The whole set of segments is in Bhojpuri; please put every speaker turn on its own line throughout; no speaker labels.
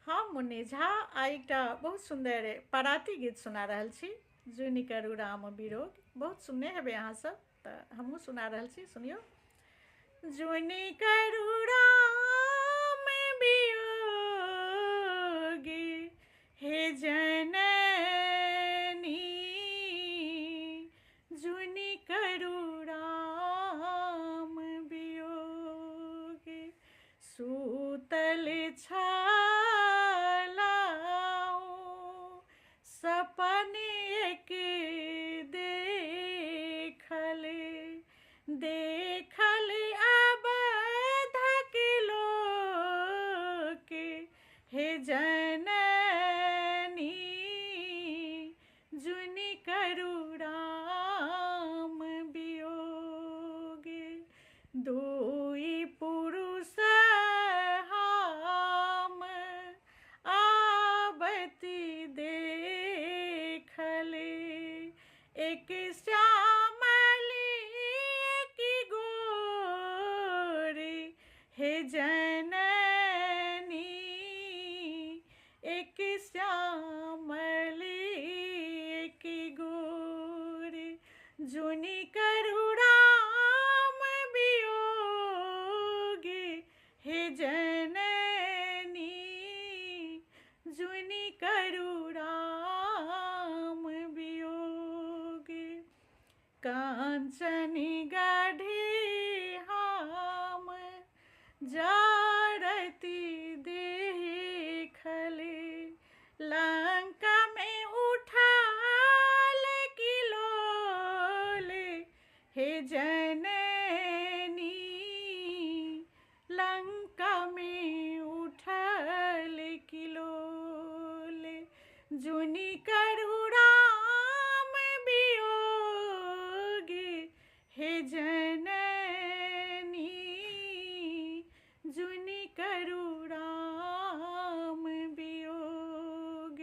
हम मुन्नी झा आ एकटा बहुत सुंदर पराती गीत सुना रहल छी। जुनि करू राम विरोग, बहुत सुनने हेबै अहाँ सब, तऽ हमहूँ सुना रहल छी, सुनियौ। जुनि करू राम वियोग, हे जननी, जुनि करू राम वियोग, सूतल छलाऊ सपन एक देखल अबधक लोक, हे जननी, जुनि करू राम वियोग, दुई पुरुष हम आबती देखले, एक श्यामली एक गोरी, हे जननी, एक श्यामली एक गोरी, जुनि करू राम वियोग, हे जननी, जुनि करू राम वियोग, कांचन गढ़ी हम जारती देखले, लंका में उठाल किलोले, हे जननी, लंका में उठाल किलोले, जुनि करू राम वियोग, हे जननी, जुनि करू राम वियोग,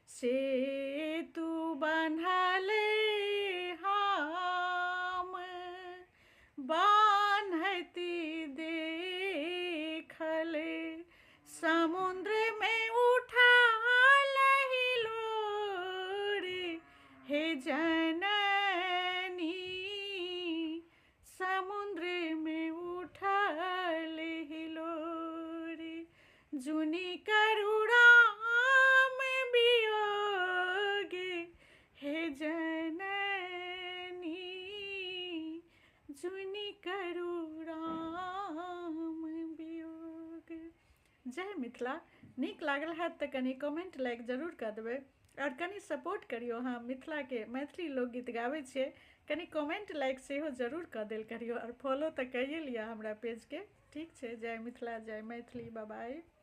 सेतु बान्हले हम बान्हती देखले, समुद्र में उठाल हिलोरे, हे जननी, समुद्र में उठाल हिलोरे, जुनि करू राम वियोग, हे जननी, जुनि करू राम वियोग। जय मिथिला। नीक लागल हैत तऽ कनि कमेंट लाइक जरूर कऽ देबै, और कनि सपोर्ट करियौ। हाँ, मिथिलाके मैथिली लोकगीत गाबै छियै, कनि कमेंट लाइक सेहो जरूर कऽ देल करियौ, और फॉलो तऽ कइए लिअ हमरा पेजके। ठीक छै। जय मिथिला, जय मैथिली, बाय बाय।